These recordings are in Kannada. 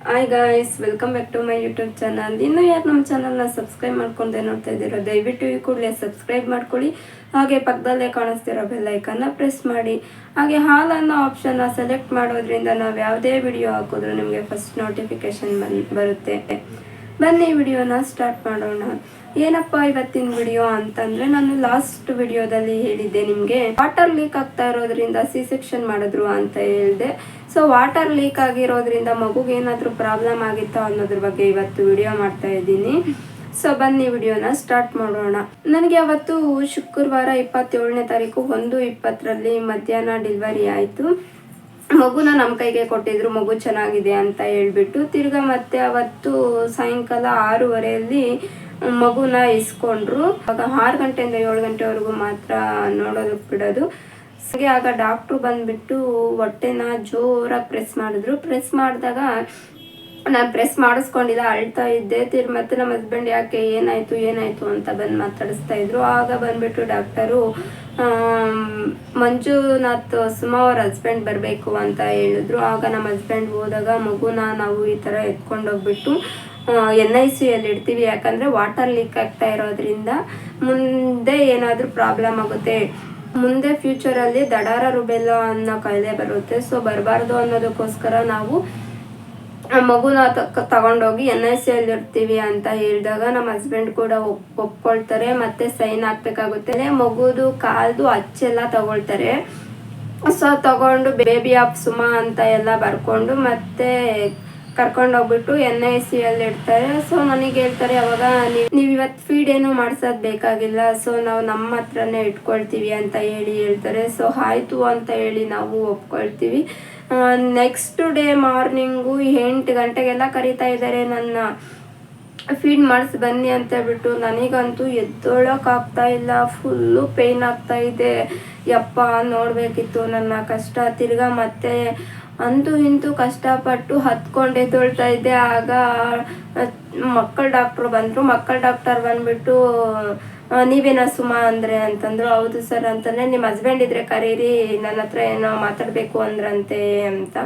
Hi guys, welcome back to my YouTube channel. ಇನ್ನೂ ಯಾರು ನಮ್ಮ ಚಾನಲ್ನ ಸಬ್ಸ್ಕ್ರೈಬ್ ಮಾಡ್ಕೊಂಡೆ ನೋಡ್ತಾ ಇದ್ದೀರೋ ದಯವಿಟ್ಟು ಈ ಕೂಡಲೇ ಸಬ್ಸ್ಕ್ರೈಬ್ ಮಾಡ್ಕೊಳ್ಳಿ. ಹಾಗೆ ಪಕ್ಕದಲ್ಲೇ ಕಾಣಿಸ್ತಿರೋ ಬೆಲ್ಲೈಕನ್ನ ಪ್ರೆಸ್ ಮಾಡಿ. ಹಾಗೆ ಹಾಲ್ ಅನ್ನೋ ಆಪ್ಷನ್ನ ಸೆಲೆಕ್ಟ್ ಮಾಡೋದ್ರಿಂದ ನಾವು ಯಾವುದೇ ವಿಡಿಯೋ ಹಾಕಿದ್ರೂ ನಿಮಗೆ ಫಸ್ಟ್ ನೋಟಿಫಿಕೇಶನ್ ಬರುತ್ತೆ. ಬನ್ನಿ ವಿಡಿಯೋನ ಸ್ಟಾರ್ಟ್ ಮಾಡೋಣ. ಏನಪ್ಪ ಇವತ್ತಿನ ವಿಡಿಯೋ ಅಂತಂದ್ರೆ, ನಾನು ಲಾಸ್ಟ್ ವಿಡಿಯೋದಲ್ಲಿ ಹೇಳಿದ್ದೆ ನಿಮಗೆ ವಾಟರ್ ಲೀಕ್ ಆಗ್ತಾ ಇರೋದ್ರಿಂದ ಸಿ ಸೆಕ್ಷನ್ ಮಾಡಿದ್ರು ಅಂತ ಹೇಳಿದೆ. ಸೊ ವಾಟರ್ ಲೀಕ್ ಆಗಿರೋದ್ರಿಂದ ಮಗುಗೆ ಏನಾದರೂ ಪ್ರಾಬ್ಲಮ್ ಆಗಿತ್ತಾ ಅನ್ನೋದ್ರ ಬಗ್ಗೆ ಇವತ್ತು ವಿಡಿಯೋ ಮಾಡ್ತಾ ಇದ್ದೀನಿ. ಸೊ ಬನ್ನಿ ವಿಡಿಯೋನ ಸ್ಟಾರ್ಟ್ ಮಾಡೋಣ. ನನಗೆ ಅವತ್ತು ಶುಕ್ರವಾರ 27ನೇ ತಾರೀಕು 1:20 ಮಧ್ಯಾಹ್ನ ಡೆಲಿವರಿ ಆಯಿತು. ಮಗುನ ನಮ್ಮ ಕೈಗೆ ಕೊಟ್ಟಿದ್ರು, ಮಗು ಚೆನ್ನಾಗಿದೆ ಅಂತ ಹೇಳ್ಬಿಟ್ಟು. ತಿರ್ಗಾ ಮತ್ತೆ ಅವತ್ತು ಸಾಯಂಕಾಲ 6:30 ಮಗುನ ಇಸ್ಕೊಂಡ್ರು. ಆಗ 6 ಗಂಟೆಯಿಂದ 7 ಗಂಟೆವರೆಗೂ ಮಾತ್ರ ನೋಡೋದಕ್ಕೆ ಬಿಡೋದು. ಹಾಗೆ ಆಗ ಡಾಕ್ಟ್ರು ಬಂದ್ಬಿಟ್ಟು ಹೊಟ್ಟೆನ ಜೋರಾಗಿ ಪ್ರೆಸ್ ಮಾಡಿದ್ರು. ಪ್ರೆಸ್ ಮಾಡಿದಾಗ ನಾನು ಪ್ರೆಸ್ ಮಾಡಿಸ್ಕೊಂಡಿಲ್ಲ, ಅಳ್ತಾ ಇದ್ದೆ. ಮತ್ತೆ ನಮ್ಮ ಹಸ್ಬೆಂಡ್ ಯಾಕೆ ಏನಾಯ್ತು ಅಂತ ಬಂದು ಮಾತಾಡಿಸ್ತಾ ಇದ್ರು. ಆಗ ಬಂದ್ಬಿಟ್ಟು ಡಾಕ್ಟರು ಮಂಜುನಾಥ್ ಸುಮಾ ಅವ್ರ ಹಸ್ಬೆಂಡ್ ಬರಬೇಕು ಅಂತ ಹೇಳಿದ್ರು. ಆಗ ನಮ್ಮ ಹಸ್ಬೆಂಡ್ ಹೋದಾಗ ಮಗುನ ನಾವು ಈ ಥರ ಎತ್ಕೊಂಡೋಗ್ಬಿಟ್ಟು NICU ಇಡ್ತೀವಿ. ಯಾಕಂದರೆ ವಾಟರ್ ಲೀಕ್ ಆಗ್ತಾ ಇರೋದ್ರಿಂದ ಮುಂದೆ ಏನಾದರೂ ಪ್ರಾಬ್ಲಮ್ ಆಗುತ್ತೆ, ಮುಂದೆ ಫ್ಯೂಚರಲ್ಲಿ ದಡಾರ ರುಬೆಲ್ಲಾ ಅನ್ನೋ ಕಾಯಿಲೆ ಬರುತ್ತೆ. ಸೊ ಬರಬಾರ್ದು ಅನ್ನೋದಕ್ಕೋಸ್ಕರ ನಾವು ಮಗುನ ತಗೊಂಡೋಗಿ NICU ಇರ್ತೀವಿ ಅಂತ ಹೇಳಿದಾಗ ನಮ್ಮ ಹಸ್ಬೆಂಡ್ ಕೂಡ ಒಪ್ಕೊಳ್ತಾರೆ. ಮತ್ತೆ ಸೈನ್ ಹಾಕ್ಬೇಕಾಗುತ್ತೆ. ಮಗುದು ಕಾಲ್ದು ಅಚ್ಚೆಲ್ಲ ತಗೊಳ್ತಾರೆ. ಸೊ ತಗೊಂಡು ಬೇಬಿ ಆಫ್ ಸುಮಾ ಅಂತ ಎಲ್ಲ ಬರ್ಕೊಂಡು ಮತ್ತೆ ಕರ್ಕೊಂಡೋಗ್ಬಿಟ್ಟು NICU ಇಡ್ತಾರೆ. ಸೊ ನನಗೆ ಹೇಳ್ತಾರೆ, ಅವಾಗ ನೀವು ಇವತ್ತು ಫೀಡ್ ಏನು ಮಾಡ್ಸೋದು ಬೇಕಾಗಿಲ್ಲ, ಸೊ ನಾವು ನಮ್ಮ ಹತ್ರನೇ ಇಟ್ಕೊಳ್ತೀವಿ ಅಂತ ಹೇಳ್ತಾರೆ. ಸೊ ಆಯಿತು ಅಂತ ಹೇಳಿ ನಾವು ಒಪ್ಕೊಳ್ತೀವಿ. ನೆಕ್ಸ್ಟ್ ಡೇ ಮಾರ್ನಿಂಗು 8 ಗಂಟೆಗೆಲ್ಲ ಕರೀತಾ ಇದ್ದಾರೆ ನನ್ನ ಫೀಡ್ ಮಾಡಿಸಿ ಬನ್ನಿ ಅಂತ ಹೇಳ್ಬಿಟ್ಟು. ನನಗಂತೂ ಎದ್ದೊಳಕ್ಕಾಗ್ತಾ ಇಲ್ಲ, ಫುಲ್ಲು ಪೇಯ್ನ್ ಆಗ್ತಾ ಇದೆ. ಯಪ್ಪ ನೋಡಬೇಕಿತ್ತು ನನ್ನ ಕಷ್ಟ. ತಿರ್ಗಾ ಮತ್ತೆ ಅಂತೂ ಇಂತೂ ಕಷ್ಟಪಟ್ಟು ಹತ್ಕೊಂಡು ಎದ್ದೊಳ್ತಾ ಇದ್ದೆ. ಆಗ ಮಕ್ಕಳ ಡಾಕ್ಟ್ರು ಬಂದರು. ಮಕ್ಕಳ ಡಾಕ್ಟರ್ ಬಂದ್ಬಿಟ್ಟು ನೀವೇನೋ ಸುಮಾ ಅಂದರೆ ಅಂತಂದರು. ಹೌದು ಸರ್ ಅಂತಂದರೆ, ನಿಮ್ಮ ಹಸ್ಬೆಂಡ್ ಇದ್ದರೆ ಕರೀರಿ, ನನ್ನ ಹತ್ರ ಏನೋ ಮಾತಾಡಬೇಕು ಅಂದ್ರಂತೆ ಅಂತ.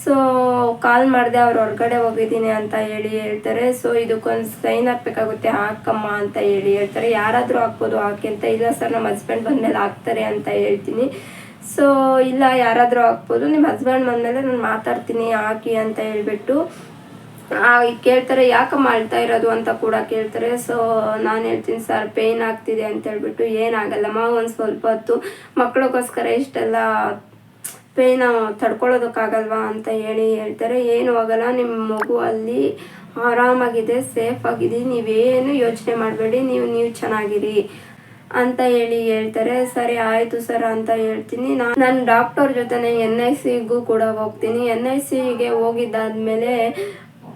ಸೊ ಕಾಲ್ ಮಾಡಿದೆ, ಅವ್ರು ಹೊರಗಡೆ ಹೋಗಿದ್ದೀನಿ ಅಂತ ಹೇಳ್ತಾರೆ. ಸೊ ಇದಕ್ಕೊಂದು ಸೈನ್ ಹಾಕ್ಬೇಕಾಗುತ್ತೆ, ಹಾಕಮ್ಮ ಅಂತ ಹೇಳ್ತಾರೆ. ಯಾರಾದರೂ ಹಾಕ್ಬೋದು, ಹಾಕಿ ಅಂತ. ಇಲ್ಲ ಸರ್, ನಮ್ಮ ಹಸ್ಬೆಂಡ್ ಬಂದಮೇಲೆ ಹಾಕ್ತಾರೆ ಅಂತ ಹೇಳ್ತೀನಿ. ಸೊ ಇಲ್ಲ, ಯಾರಾದರೂ ಹಾಕ್ಬೋದು, ನಿಮ್ಮ ಹಸ್ಬೆಂಡ್ ಬಂದಮೇಲೆ ನಾನು ಮಾತಾಡ್ತೀನಿ, ಹಾಕಿ ಅಂತ ಹೇಳ್ಬಿಟ್ಟು ಕೇಳ್ತಾರೆ. ಯಾಕಮ್ಮ ಅಳ್ತಾ ಇರೋದು ಅಂತ ಕೂಡ ಕೇಳ್ತಾರೆ. ಸೊ ನಾನು ಹೇಳ್ತೀನಿ, ಸರ್ ಪೇಯ್ನ್ ಆಗ್ತಿದೆ ಅಂತ ಹೇಳ್ಬಿಟ್ಟು. ಏನಾಗಲ್ಲಮ್ಮ, ಒಂದು ಸ್ವಲ್ಪ ಹೊತ್ತು ಮಕ್ಕಳಿಗೋಸ್ಕರ ಇಷ್ಟೆಲ್ಲ ಪೇಯ್ನ ತಡ್ಕೊಳ್ಳೋದಕ್ಕಾಗಲ್ವಾ ಅಂತ ಹೇಳ್ತಾರೆ. ಏನೂ ಆಗಲ್ಲ, ನಿಮ್ಮ ಮಗು ಅಲ್ಲಿ ಆರಾಮಾಗಿದೆ, ಸೇಫ್ ಆಗಿದೆ, ನೀವೇನು ಯೋಚನೆ ಮಾಡಬೇಡಿ, ನೀವು ಚೆನ್ನಾಗಿರಿ ಅಂತ ಹೇಳ್ತಾರೆ. ಸರಿ ಆಯಿತು ಸರ್ ಅಂತ ಹೇಳ್ತೀನಿ. ನಾನು ಡಾಕ್ಟರ್ ಜೊತೆನೆ NICU ಕೂಡ ಹೋಗ್ತೀನಿ. NICU ಹೋಗಿದ್ದಾದ್ಮೇಲೆ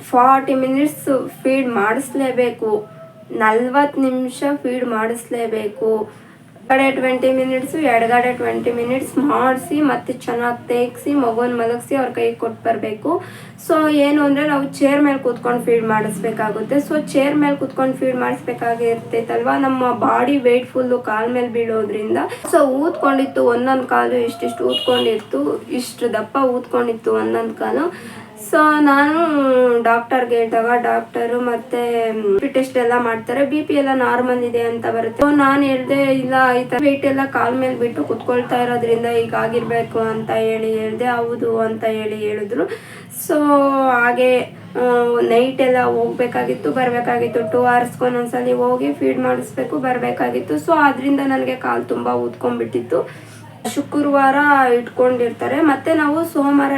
40 ಮಿನಿಟ್ಸ್ ಫೀಡ್ ಮಾಡಿಸ್ಲೇಬೇಕು, 40 ನಿಮಿಷ ಫೀಡ್ ಮಾಡಿಸ್ಲೇಬೇಕು. ಕಡೆ 20 ಮಿನಿಟ್ಸು, ಎಡಗಡೆ 20 ಮಿನಿಟ್ಸ್ ಮಾಡಿಸಿ ಮತ್ತೆ ಚೆನ್ನಾಗಿ ತೆಗ್ಸಿ ಮಗುನ ಮಲಗಿಸಿ ಅವ್ರ ಕೈಗೆ ಕೊಟ್ಟು ಬರಬೇಕು. ಸೊ ಏನು ಅಂದರೆ, ನಾವು ಚೇರ್ ಮೇಲೆ ಕೂತ್ಕೊಂಡು ಫೀಡ್ ಮಾಡಿಸ್ಬೇಕಾಗುತ್ತೆ. ಸೊ ಚೇರ್ ಮೇಲೆ ಕೂತ್ಕೊಂಡು ಫೀಡ್ ಮಾಡಿಸ್ಬೇಕಾಗಿರ್ತೈತಲ್ವ, ನಮ್ಮ ಬಾಡಿ ವೆಯ್ಟ್ ಫುಲ್ಲು ಕಾಲ ಮೇಲೆ ಬೀಳೋದ್ರಿಂದ ಸೊ ಊದ್ಕೊಂಡಿತ್ತು. ಒಂದೊಂದು ಕಾಲು ಇಷ್ಟಿಷ್ಟು ಊದ್ಕೊಂಡಿತ್ತು, ಇಷ್ಟು ದಪ್ಪ ಊದ್ಕೊಂಡಿತ್ತು ಒಂದೊಂದು ಕಾಲು. ಸೊ ನಾನು ಡಾಕ್ಟರ್ಗೆ ಹೇಳಿದಾಗ ಡಾಕ್ಟರು ಮತ್ತೆ ಟೆಸ್ಟ್ ಎಲ್ಲ ಮಾಡ್ತಾರೆ. BP ಎಲ್ಲ ನಾರ್ಮಲ್ ಇದೆ ಅಂತ ಬರುತ್ತೆ. ಸೊ ನಾನು ಹೇಳಿದೆ, ಇಲ್ಲ ಈ ಥರ ವೆಯ್ಟ್ ಎಲ್ಲ ಕಾಲ್ ಮೇಲೆ ಬಿಟ್ಟು ಕುತ್ಕೊಳ್ತಾ ಇರೋದ್ರಿಂದ ಈಗ ಆಗಿರ್ಬೇಕು ಅಂತ ಹೇಳಿದೆ. ಹೌದು ಅಂತ ಹೇಳಿದ್ರು. ಸೊ ಹಾಗೆ ನೈಟ್ ಎಲ್ಲ ಹೋಗ್ಬೇಕಾಗಿತ್ತು, ಬರಬೇಕಾಗಿತ್ತು. 2 ಅವರ್ಸ್ಗೆ ಒಂದೊಂದ್ಸಲಿ ಹೋಗಿ ಫೀಡ್ ಮಾಡಿಸ್ಬೇಕು, ಬರಬೇಕಾಗಿತ್ತು. ಸೊ ಅದರಿಂದ ನನಗೆ ಕಾಲು ತುಂಬ ಊದ್ಕೊಂಡ್ಬಿಟ್ಟಿತ್ತು. ಶುಕ್ರವಾರ ಇಟ್ಕೊಂಡಿರ್ತಾರೆ. ಮತ್ತೆ ನಾವು ಸೋಮವಾರ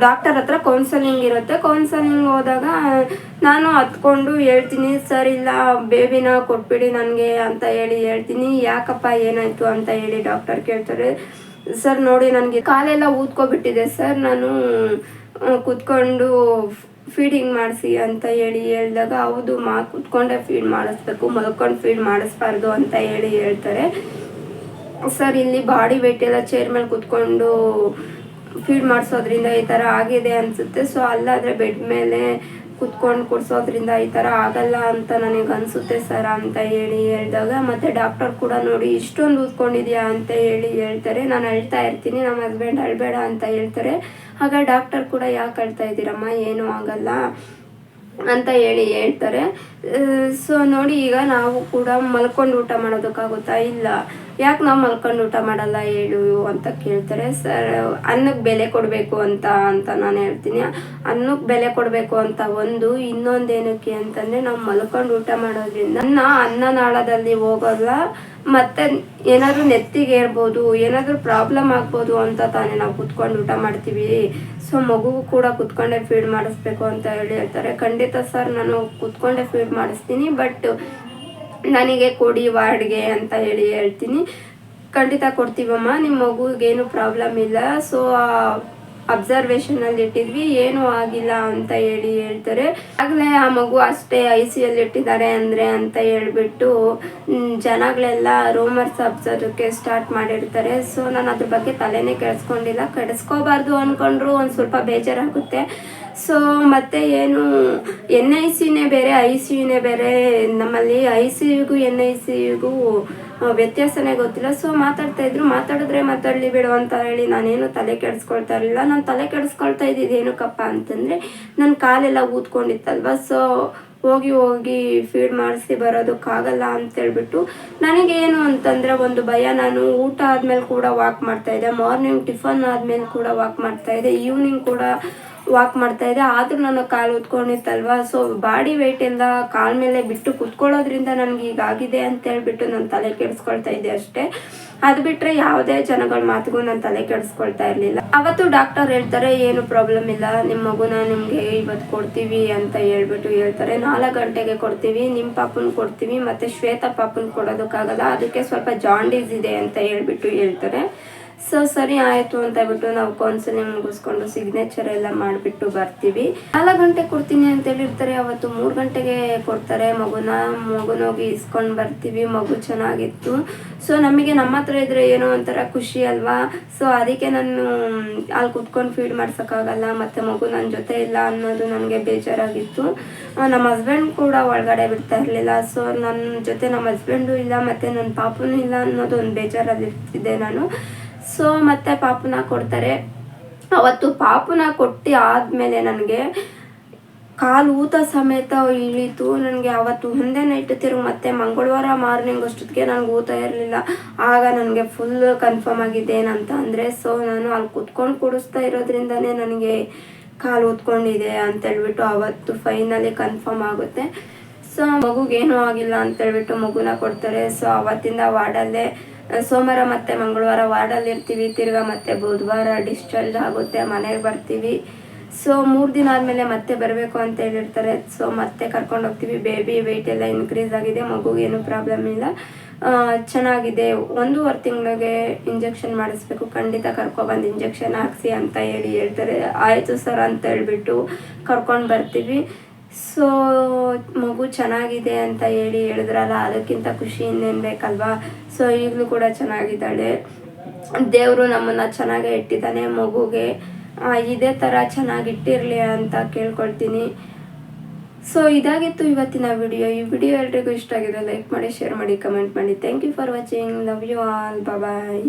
ಡಾಕ್ಟರ್ ಹತ್ರ ಕೌನ್ಸಲಿಂಗ್ ಇರುತ್ತೆ. ಕೌನ್ಸಲಿಂಗ್ ಹೋದಾಗ ನಾನು ಹತ್ಕೊಂಡು ಹೇಳ್ತೀನಿ, ಸರ್ ಇಲ್ಲ ಬೇಬಿನ ಕೊಟ್ಬಿಡಿ ನನಗೆ ಅಂತ ಹೇಳ್ತೀನಿ. ಯಾಕಪ್ಪ ಏನಾಯಿತು ಅಂತ ಡಾಕ್ಟರ್ ಕೇಳ್ತಾರೆ. ಸರ್ ನೋಡಿ, ನನಗೆ ಕಾಲೆಲ್ಲ ಊದ್ಕೊಬಿಟ್ಟಿದೆ ಸರ್, ನಾನು ಕೂತ್ಕೊಂಡು ಫೀಡಿಂಗ್ ಮಾಡಿಸಿ ಅಂತ ಹೇಳಿದಾಗ, ಹೌದು ಕೂತ್ಕೊಂಡೇ ಫೀಡ್ ಮಾಡಿಸ್ಬೇಕು, ಮಲ್ಕೊಂಡು ಫೀಡ್ ಮಾಡಿಸ್ಬಾರ್ದು ಅಂತ ಹೇಳ್ತಾರೆ. ಸರ್ ಇಲ್ಲಿ ಬಾಡಿ ವೆಯ್ಟ್ ಎಲ್ಲ ಚೇರ್ ಮೇಲೆ ಕೂತ್ಕೊಂಡು ಫೀಡ್ ಮಾಡಿಸೋದ್ರಿಂದ ಈ ಥರ ಆಗಿದೆ ಅನಿಸುತ್ತೆ. ಸೊ ಅಲ್ಲಾದರೆ ಬೆಡ್ ಮೇಲೆ ಕುತ್ಕೊಂಡು ಕೊಡಿಸೋದ್ರಿಂದ ಈ ಥರ ಆಗಲ್ಲ ಅಂತ ನನಗೆ ಅನಿಸುತ್ತೆ ಸರ್ ಅಂತ ಹೇಳಿದಾಗ, ಮತ್ತು ಡಾಕ್ಟರ್ ಕೂಡ ನೋಡಿ ಇಷ್ಟೊಂದು ಊದ್ಕೊಂಡಿದ್ಯಾ ಅಂತ ಹೇಳ್ತಾರೆ. ನಾನು ಅಳ್ತಾ ಇರ್ತೀನಿ, ನಮ್ಮ ಹಸ್ಬೆಂಡ್ ಅಳಬೇಡ ಅಂತ ಹೇಳ್ತಾರೆ. ಆಗ ಡಾಕ್ಟರ್ ಕೂಡ ಯಾಕೆ ಅಳ್ತಾ ಇದ್ದೀರಮ್ಮ, ಏನೂ ಆಗಲ್ಲ ಅಂತ ಹೇಳ್ತಾರೆ. ಸೊ ನೋಡಿ, ಈಗ ನಾವು ಕೂಡ ಮಲ್ಕೊಂಡು ಊಟ ಮಾಡೋದಕ್ಕಾಗುತ್ತಾ? ಇಲ್ಲ. ಯಾಕೆ ನಾವು ಮಲ್ಕೊಂಡು ಊಟ ಮಾಡಲ್ಲ ಹೇಳು ಅಂತ ಕೇಳ್ತಾರೆ. ಸರ್, ಅನ್ನಕ್ಕೆ ಬೆಲೆ ಕೊಡಬೇಕು ಅಂತ ನಾನು ಹೇಳ್ತೀನಿ. ಅನ್ನಕ್ಕೆ ಬೆಲೆ ಕೊಡಬೇಕು ಅಂತ ಇನ್ನೊಂದೇನಕ್ಕೆ ಅಂತಂದರೆ, ನಾವು ಮಲ್ಕೊಂಡು ಊಟ ಮಾಡೋದ್ರಿಂದ ಅನ್ನನಾಳದಲ್ಲಿ ಹೋಗೋಲ್ಲ, ಮತ್ತು ಏನಾದರೂ ನೆತ್ತಿಗೆ ಏರ್ಬೋದು, ಏನಾದರೂ ಪ್ರಾಬ್ಲಮ್ ಆಗ್ಬೋದು ಅಂತ ತಾನೇ ನಾವು ಕುತ್ಕೊಂಡು ಊಟ ಮಾಡ್ತೀವಿ. ಸೊ ಮಗುವು ಕೂಡ ಕುತ್ಕೊಂಡೇ ಫೀಡ್ ಮಾಡಿಸ್ಬೇಕು ಅಂತ ಹೇಳ್ತಾರೆ. ಖಂಡಿತ ಸರ್, ನಾನು ಕುತ್ಕೊಂಡೇ ಫೀಡ್ ಮಾಡಿಸ್ತೀನಿ, ಬಟ್ ನನಗೆ ಕೊಡಿ ವಾರ್ಡ್ಗೆ ಅಂತ ಹೇಳ್ತೀನಿ. ಖಂಡಿತ ಕೊಡ್ತೀವಮ್ಮ, ನಿಮ್ಮ ಮಗುಗೇನು ಪ್ರಾಬ್ಲಮ್ ಇಲ್ಲ. ಸೊ ಅಬ್ಸರ್ವೇಷನಲ್ಲಿ ಇಟ್ಟಿದ್ವಿ, ಏನೂ ಆಗಿಲ್ಲ ಅಂತ ಹೇಳ್ತಾರೆ. ಆಗಲೇ ಆ ಮಗು ಅಷ್ಟೇ ICU ಇಟ್ಟಿದ್ದಾರೆ ಅಂದರೆ ಅಂತ ಹೇಳ್ಬಿಟ್ಟು ಜನಗಳೆಲ್ಲ ರೂಮರ್ಸ್ ಹಬ್ಸೋದಕ್ಕೆ ಸ್ಟಾರ್ಟ್ ಮಾಡಿರ್ತಾರೆ. ಸೊ ನಾನು ಅದ್ರ ಬಗ್ಗೆ ತಲೆನೇ ಕೆಡಿಸ್ಕೋಬಾರ್ದು ಅಂದ್ಕೊಂಡ್ರು ಒಂದು ಸ್ವಲ್ಪ ಬೇಜಾರಾಗುತ್ತೆ. ಸೊ ಮತ್ತು ಏನು NICUನೇ ಬೇರೆ ICUನೇ ಬೇರೆ, ನಮ್ಮಲ್ಲಿ ICUಗೂ NICUಗೂ ವ್ಯತ್ಯಾಸನೇ ಗೊತ್ತಿಲ್ಲ. ಸೊ ಮಾತಾಡಿದ್ರೆ ಮಾತಾಡಲಿ ಬಿಡು ಅಂತ ಹೇಳಿ ನಾನೇನು ತಲೆ ಕೆಡಿಸ್ಕೊಳ್ತಾ ಇರಲಿಲ್ಲ. ನಾನು ತಲೆ ಕೆಡಿಸ್ಕೊಳ್ತಾ ಇದ್ದಿದ್ದು ಏನಕ್ಕಪ್ಪ ಅಂತಂದರೆ, ನನ್ನ ಕಾಲೆಲ್ಲ ಊದ್ಕೊಂಡಿತ್ತಲ್ವ. ಸೊ ಹೋಗಿ ಫೀಡ್ ಮಾಡಿಸಿ ಬರೋದಕ್ಕಾಗಲ್ಲ ಅಂತೇಳ್ಬಿಟ್ಟು ನನಗೇನು ಅಂತಂದರೆ ಒಂದು ಭಯ. ನಾನು ಊಟ ಆದಮೇಲೆ ಕೂಡ ವಾಕ್ ಮಾಡ್ತಾಯಿದ್ದೆ, ಮಾರ್ನಿಂಗ್ ಟಿಫನ್ ಆದಮೇಲೆ ಕೂಡ ವಾಕ್ ಮಾಡ್ತಾಯಿದ್ದೆ, ಈವ್ನಿಂಗ್ ಕೂಡ ವಾಕ್ ಮಾಡ್ತಾಯಿದ್ದೆ. ಆದರೂ ನನಗೆ ಕಾಲು ಉತ್ಕೊಂಡಿತ್ತಲ್ವ. ಸೊ ಬಾಡಿ ವೆಯ್ಟ್ ಎಲ್ಲ ಕಾಲ ಮೇಲೆ ಬಿಟ್ಟು ಕುತ್ಕೊಳ್ಳೋದ್ರಿಂದ ನನಗೆ ಹೀಗಾಗಿದೆ ಅಂತೇಳ್ಬಿಟ್ಟು ನಾನು ತಲೆ ಕೆಡಿಸ್ಕೊಳ್ತಾ ಇದ್ದೆ ಅಷ್ಟೇ. ಅದು ಬಿಟ್ಟರೆ ಯಾವುದೇ ಜನಗಳ ಮಾತಿಗೂ ನಾನು ತಲೆ ಕೆಡಿಸ್ಕೊಳ್ತಾ ಇರಲಿಲ್ಲ. ಅವತ್ತು ಡಾಕ್ಟರ್ ಹೇಳ್ತಾರೆ, ಏನು ಪ್ರಾಬ್ಲಮ್ ಇಲ್ಲ, ನಿಮ್ಮ ಮಗುನ ನಿಮಗೆ ಇವತ್ತು ಕೊಡ್ತೀವಿ ಅಂತ ಹೇಳ್ತಾರೆ. 4 ಗಂಟೆಗೆ ಕೊಡ್ತೀವಿ, ನಿಮ್ಮ ಪಾಪನ ಕೊಡ್ತೀವಿ, ಮತ್ತು ಶ್ವೇತಾ ಪಾಪನ ಕೊಡೋದಕ್ಕಾಗಲ್ಲ, ಅದಕ್ಕೆ ಸ್ವಲ್ಪ ಜಾಂಡೀಸ್ ಇದೆ ಅಂತ ಹೇಳ್ತಾರೆ. ಸೊ ಸರಿ ಆಯಿತು ಅಂತ ಹೇಳ್ಬಿಟ್ಟು ನಾವು ಕೌನ್ಸಿಲಿಂಗ್ ಮುಗಿಸ್ಕೊಂಡು ಸಿಗ್ನೇಚರ್ ಎಲ್ಲ ಮಾಡಿಬಿಟ್ಟು ಬರ್ತೀವಿ. 4 ಗಂಟೆಗೆ ಕೊಡ್ತೀನಿ ಅಂತ ಹೇಳಿರ್ತಾರೆ, ಅವತ್ತು 3 ಗಂಟೆಗೆ ಕೊಡ್ತಾರೆ. ಮಗುನೋಗಿ ಇಸ್ಕೊಂಡು ಬರ್ತೀವಿ. ಮಗು ಚೆನ್ನಾಗಿತ್ತು. ಸೊ ನಮಗೆ ನಮ್ಮ ಹತ್ರ ಇದ್ರೆ ಏನೋ ಒಂಥರ ಖುಷಿ ಅಲ್ವಾ. ಸೊ ಅದಕ್ಕೆ ನಾನು ಅಲ್ಲಿ ಕುತ್ಕೊಂಡು ಫೀಡ್ ಮಾಡ್ಸೋಕ್ಕಾಗಲ್ಲ, ಮತ್ತು ಮಗು ನನ್ನ ಜೊತೆ ಇಲ್ಲ ಅನ್ನೋದು ನನಗೆ ಬೇಜಾರಾಗಿತ್ತು. ನಮ್ಮ ಹಸ್ಬೆಂಡ್ ಕೂಡ ಒಳಗಡೆ ಬಿಡ್ತಾ ಇರಲಿಲ್ಲ. ಸೊ ನನ್ನ ಜೊತೆ ನಮ್ಮ ಹಸ್ಬೆಂಡು ಇಲ್ಲ, ಮತ್ತು ನನ್ನ ಪಾಪನೂ ಇಲ್ಲ ಅನ್ನೋದು ಒಂದು ಬೇಜಾರಲ್ಲಿರ್ತಿದ್ದೆ ನಾನು. ಸೊ ಮತ್ತೆ ಪಾಪುನ ಕೊಡ್ತಾರೆ. ಅವತ್ತು ಪಾಪುನ ಕೊಟ್ಟು ಆದಮೇಲೆ ನನಗೆ ಕಾಲು ಊತ ಸಮೇತ ಇಳೀತು. ನನಗೆ ಅವತ್ತು ಒಂದೇ ನೈಟ್ ಮತ್ತೆ ಮಂಗಳವಾರ ಮಾರ್ನಿಂಗ್ ಅಷ್ಟೊತ್ತಿಗೆ ನನಗೆ ಊತ ಇರಲಿಲ್ಲ. ಆಗ ನನಗೆ ಫುಲ್ ಕನ್ಫರ್ಮ್ ಆಗಿದೆ ಏನಂತ ಅಂದರೆ, ಸೊ ನಾನು ಅಲ್ಲಿ ಕುತ್ಕೊಂಡು ಕುಡಿಸ್ತಾ ಇರೋದ್ರಿಂದನೇ ನನಗೆ ಕಾಲು ಊದ್ಕೊಂಡಿದೆ ಅಂತೇಳ್ಬಿಟ್ಟು ಅವತ್ತು ಫೈನಲಿ ಕನ್ಫರ್ಮ್ ಆಗುತ್ತೆ. ಸೊ ಮಗುಗೇನೂ ಆಗಿಲ್ಲ ಅಂತೇಳ್ಬಿಟ್ಟು ಮಗುನ ಕೊಡ್ತಾರೆ. ಸೊ ಅವತ್ತಿಂದ ವಾರ್ಡಲ್ಲೇ ಸೋಮವಾರ ಮತ್ತು ಮಂಗಳವಾರ ವಾರ್ಡಲ್ಲಿ ಇರ್ತೀವಿ. ತಿರ್ಗಾ ಮತ್ತೆ ಬುಧವಾರ ಡಿಸ್ಚಾರ್ಜ್ ಆಗುತ್ತೆ, ಮನೆಗೆ ಬರ್ತೀವಿ. ಸೊ 3 ದಿನ ಆದಮೇಲೆ ಮತ್ತೆ ಬರಬೇಕು ಅಂತ ಹೇಳಿರ್ತಾರೆ. ಸೊ ಮತ್ತೆ ಕರ್ಕೊಂಡು ಹೋಗ್ತೀವಿ. ಬೇಬಿ ವೆಯ್ಟ್ ಎಲ್ಲ ಇನ್ಕ್ರೀಸ್ ಆಗಿದೆ, ಮಗುಗೇನು ಪ್ರಾಬ್ಲಮ್ ಇಲ್ಲ, ಚೆನ್ನಾಗಿದೆ. 1.5 ತಿಂಗಳಿಗೆ ಇಂಜೆಕ್ಷನ್ ಮಾಡಿಸ್ಬೇಕು, ಖಂಡಿತ ಕರ್ಕೊಬಂದು ಇಂಜೆಕ್ಷನ್ ಹಾಕ್ಸಿ ಅಂತ ಹೇಳ್ತಾರೆ. ಆಯಿತು ಸರ್ ಅಂತ ಹೇಳ್ಬಿಟ್ಟು ಕರ್ಕೊಂಡು ಬರ್ತೀವಿ. ಸೊ ಮಗು ಚೆನ್ನಾಗಿದೆ ಅಂತ ಹೇಳಿದ್ರಲ್ಲ, ಅದಕ್ಕಿಂತ ಖುಷಿ ಇನ್ನೇನು ಬೇಕಲ್ವಾ. ಸೊ ಈಗಲೂ ಕೂಡ ಚೆನ್ನಾಗಿದ್ದಾಳೆ. ದೇವರು ನಮ್ಮನ್ನು ಚೆನ್ನಾಗೇ ಇಟ್ಟಿದ್ದಾನೆ. ಮಗುಗೆ ಇದೇ ಥರ ಚೆನ್ನಾಗಿಟ್ಟಿರಲಿ ಅಂತ ಕೇಳ್ಕೊಳ್ತೀನಿ. ಸೊ ಇದಾಗಿತ್ತು ಇವತ್ತಿನ ವಿಡಿಯೋ. ಈ ವಿಡಿಯೋ ಎಲ್ರಿಗೂ ಇಷ್ಟ ಆಗಿದೆ, ಲೈಕ್ ಮಾಡಿ, ಶೇರ್ ಮಾಡಿ, ಕಮೆಂಟ್ ಮಾಡಿ. Thank you for watching. Love you all. Bye.